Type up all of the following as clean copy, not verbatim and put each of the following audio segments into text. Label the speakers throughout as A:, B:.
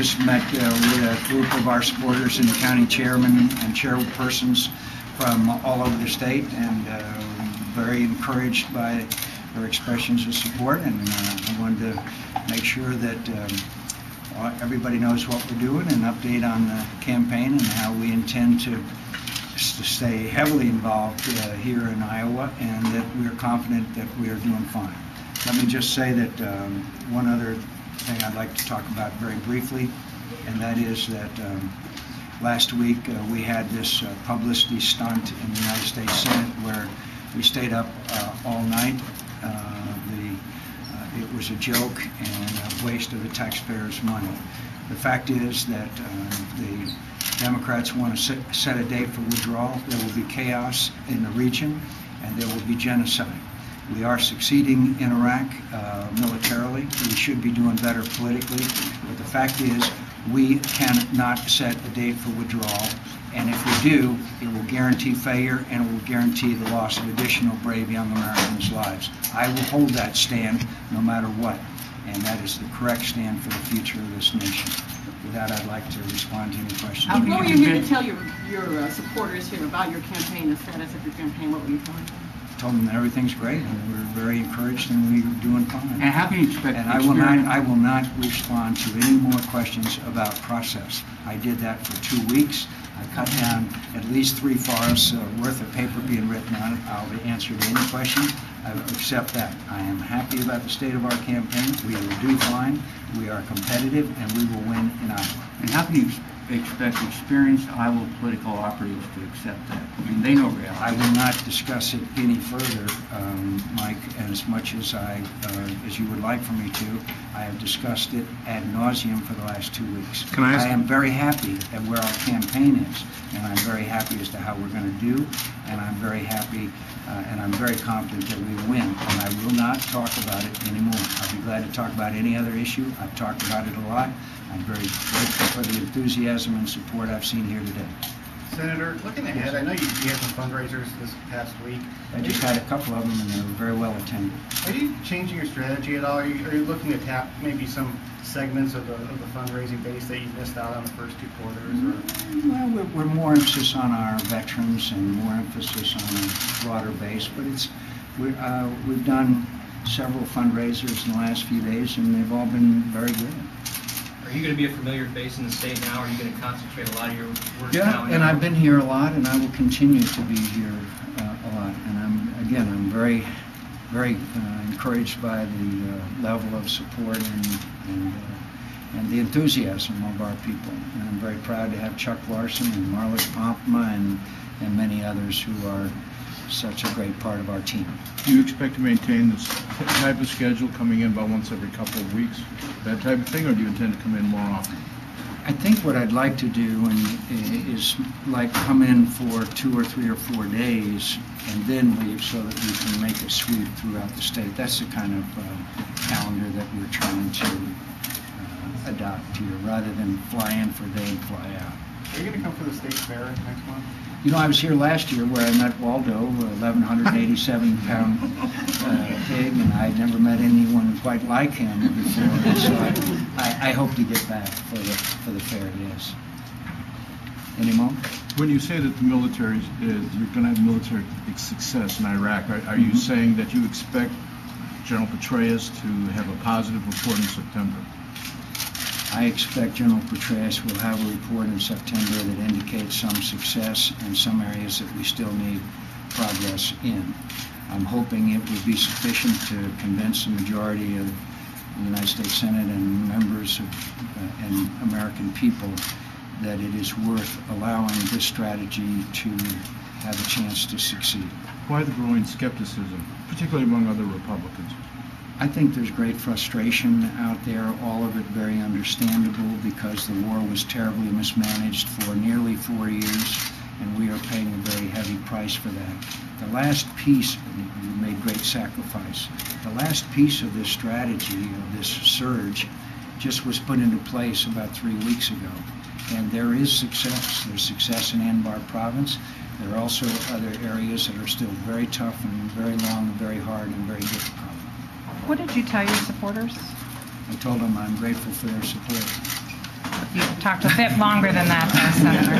A: just met with a group of our supporters and county chairmen and chairpersons from all over the state, and very encouraged by their expressions of support, and I wanted to make sure that everybody knows what we're doing, and update on the campaign and how we intend to stay heavily involved here in Iowa, and that we are confident that we are doing fine. Let me just say that one other thing I'd like to talk about very briefly, and that is that last week we had this publicity stunt in the United States Senate where we stayed up all night. It was a joke and a waste of the taxpayers' money. The fact is that the Democrats want to set a date for withdrawal. There will be chaos in the region, and there will be genocide. We are succeeding in Iraq militarily. We should be doing better politically. But the fact is, we cannot set a date for withdrawal. And if we do, it will guarantee failure, and it will guarantee the loss of additional brave young Americans' lives. I will hold that stand no matter what, and that is the correct stand for the future of this nation. With that, I'd like to respond to any questions.
B: What were you here to tell your supporters here about your campaign, the status of your campaign? What were you telling them?
A: Told them that everything's great, and we're very encouraged, and we're doing fine.
C: And how can you expect?
A: And I will not respond to any more questions about process. I did that for 2 weeks. I cut down at least 3 forests worth of paper being written on it. I'll answer to any question. I accept that. I am happy about the state of our campaign. We will do fine. We are competitive, and we will win in Iowa.
C: And how can you expect experienced Iowa political operatives to accept that? I mean, they know reality.
A: I will not discuss it any further, Mike, as much as as you would like for me to. I have discussed it ad nauseum for the last 2 weeks.
D: Can I ask?
A: I am very happy at where our campaign is, and I'm very happy as to how we're going to do, and I'm very happy and I'm very confident that we will win. And I will not talk about it anymore. I'll be glad to talk about any other issue. I've talked about it a lot. I'm very grateful for the enthusiasm and support I've seen here today.
E: Senator, looking ahead, I know you had some fundraisers this past week.
A: I just had a couple of them, and they were very well attended.
E: Are you changing your strategy at all? Are you looking to tap maybe some segments of the fundraising base that you missed out on the first 2 quarters? Or?
A: Well, we're more emphasis on our veterans and more emphasis on a broader base, but we've done several fundraisers in the last few days, and they've all been very good.
F: Are you going to be a familiar face in the state now? Or are you going to concentrate a lot of your work
A: now?
F: Yeah,
A: and I've been here a lot, and I will continue to be here a lot. And I'm very, very encouraged by the level of support and the enthusiasm of our people. And I'm very proud to have Chuck Larson and Marlis Pompma and many others who are such a great part of our team.
D: Do you expect to maintain this type of schedule, coming in about once every couple of weeks, that type of thing, or do you intend to come in more often?
A: I think what I'd like to do is like come in for 2 or 3 or 4 days and then leave so that we can make a sweep throughout the state. That's the kind of calendar that we're trying to adopt here, rather than fly in for a day and fly out.
E: Are you going to come for the state fair next month?
A: You know, I was here last year where I met Waldo, 1,187-pound pig, and I had never met anyone quite like him before. So I hope to get back for the fair, yes. Any more?
D: When you say that the military you're going to have military success in Iraq, are you saying that you expect General Petraeus to have a positive report in September?
A: I expect General Petraeus will have a report in September that indicates some success and some areas that we still need progress in. I'm hoping it would be sufficient to convince the majority of the United States Senate and members of, and American people that it is worth allowing this strategy to have a chance to succeed.
D: Why the growing skepticism, particularly among other Republicans?
A: I think there's great frustration out there, all of it very understandable, because the war was terribly mismanaged for nearly 4 years, and we are paying a very heavy price for that. The last piece, we made great sacrifice, the last piece of this strategy, of this surge, just was put into place about 3 weeks ago. And there is success. There's success in Anbar province. There are also other areas that are still very tough and very long and very hard and very difficult.
B: What did you tell your supporters?
A: I told them I'm grateful for their support.
G: talked a bit longer than that, though, Senator.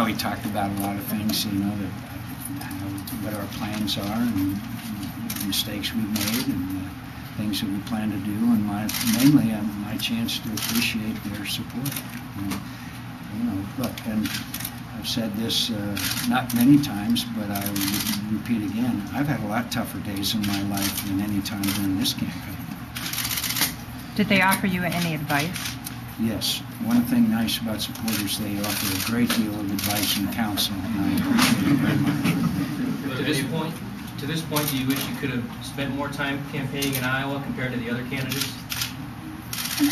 A: We talked about a lot of things, what our plans are and mistakes we've made and things that we plan to do, and mainly my chance to appreciate their support. Look, and I've said this not many times, but I would repeat again, I've had a lot tougher days in my life than any time during this campaign.
G: Did they offer you any advice?
A: Yes. One thing nice about supporters, they offer a great deal of advice and counsel, and I appreciate it very much.
F: To this point, do you wish you could have spent more time campaigning in Iowa compared to the other candidates?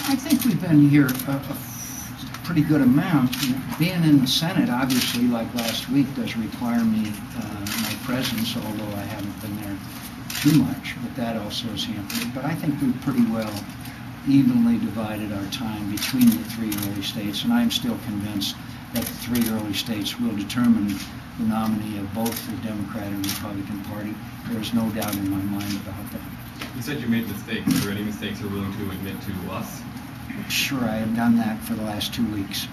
A: I think we've been here a pretty good amount. Being in the Senate, obviously, like last week, does require me my presence, although I haven't been there too much, but that also is hampered. But I think we've pretty well evenly divided our time between the three early states, and I'm still convinced that the three early states will determine the nominee of both the Democratic and Republican Party. There's no doubt in my mind about that.
H: You said you made mistakes. Are there any mistakes you're willing to admit to us?
A: Sure, I have done that for the last 2 weeks.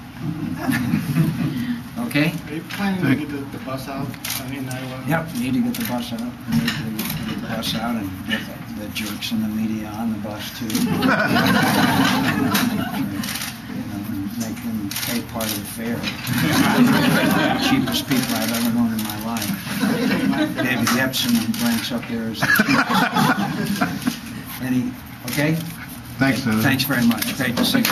A: Okay?
E: Are you planning to get the bus out in Iowa?
A: Yep, need to get the bus out. Need to get the bus out and get the jerks in the media on the bus too. And make them pay part of the fare. Cheapest people I've ever known in my life. David Epson ranks up there as the cheapest. Okay?
I: Thanks, Senator.
A: Thanks very much. Great to see you.